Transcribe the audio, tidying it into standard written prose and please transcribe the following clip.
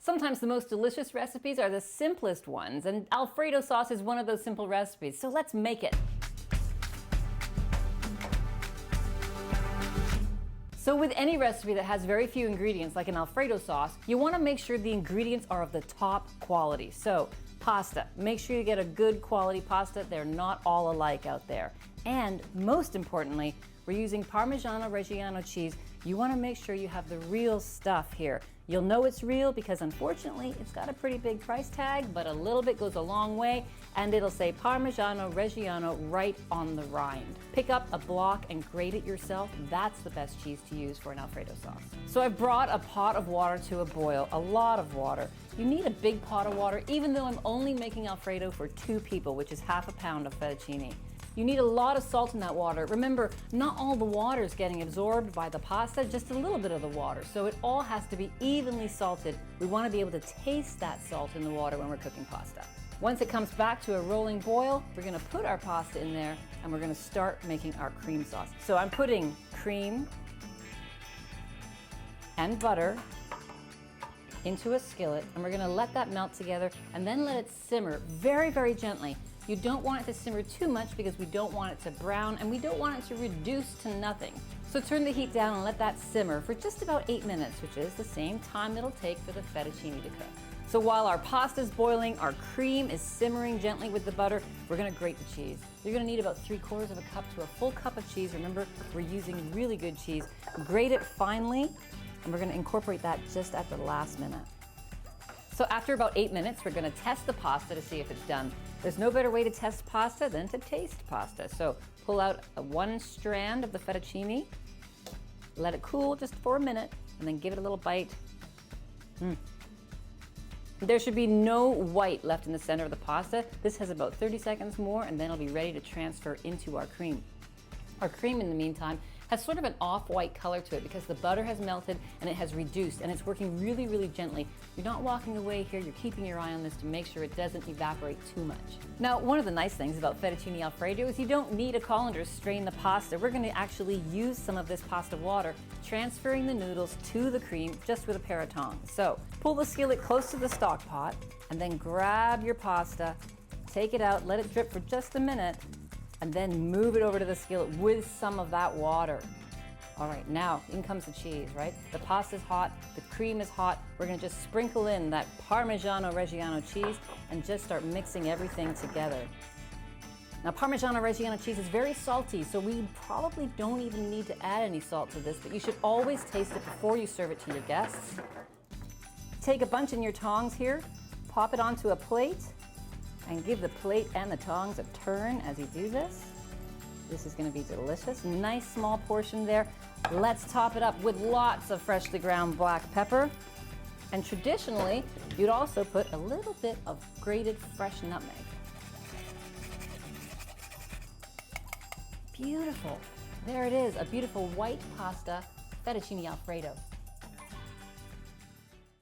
Sometimes the most delicious recipes are the simplest ones, and Alfredo sauce is one of those simple recipes, so let's make it. So with any recipe that has very few ingredients, like an Alfredo sauce, you want to make sure the ingredients are of the top quality. So pasta, make sure you get a good quality pasta. They're not all alike out there. And most importantly, we're using Parmigiano Reggiano cheese. You want to make sure you have the real stuff here. You'll know it's real because unfortunately it's got a pretty big price tag, but a little bit goes a long way, and it'll say Parmigiano Reggiano right on the rind. Pick up a block and grate it yourself. That's the best cheese to use for an Alfredo sauce. So I brought a pot of water to a boil, a lot of water. You need a big pot of water, even though I'm only making Alfredo for 2 people, which is half a pound of fettuccine. You need a lot of salt in that water. Remember, not all the water is getting absorbed by the pasta, just a little bit of the water. So it all has to be evenly salted. We want to be able to taste that salt in the water when we're cooking pasta. Once it comes back to a rolling boil, we're going to put our pasta in there and we're going to start making our cream sauce. So I'm putting cream and butter into a skillet, and we're going to let that melt together and then let it simmer very, very gently. You don't want it to simmer too much because we don't want it to brown and we don't want it to reduce to nothing. So turn the heat down and let that simmer for just about 8 minutes, which is the same time it'll take for the fettuccine to cook. So while our pasta is boiling, our cream is simmering gently with the butter, we're gonna grate the cheese. You're gonna need about 3/4 of a cup to a full cup of cheese. Remember, we're using really good cheese. Grate it finely, and we're gonna incorporate that just at the last minute. So after about 8 minutes, we're gonna test the pasta to see if it's done. There's no better way to test pasta than to taste pasta. So pull out one strand of the fettuccine, let it cool just for a minute, and then give it a little bite. There should be no white left in the center of the pasta. This has about 30 seconds more, and then it'll be ready to transfer into our cream. Our cream, in the meantime, has sort of an off-white color to it because the butter has melted and it has reduced, and it's working really, really gently. You're not walking away here, you're keeping your eye on this to make sure it doesn't evaporate too much. Now, one of the nice things about fettuccine Alfredo is you don't need a colander to strain the pasta. We're gonna actually use some of this pasta water, transferring the noodles to the cream just with a pair of tongs. So, pull the skillet close to the stock pot, and then grab your pasta, take it out, let it drip for just a minute, and then move it over to the skillet with some of that water. All right, now in comes the cheese, right? The pasta's hot, the cream is hot. We're gonna just sprinkle in that Parmigiano Reggiano cheese and just start mixing everything together. Now, Parmigiano Reggiano cheese is very salty, so we probably don't even need to add any salt to this, but you should always taste it before you serve it to your guests. Take a bunch in your tongs here, pop it onto a plate, and give the plate and the tongs a turn as you do this. This is gonna be delicious. Nice small portion there. Let's top it up with lots of freshly ground black pepper. And traditionally, you'd also put a little bit of grated fresh nutmeg. Beautiful. There it is, a beautiful white pasta fettuccine Alfredo.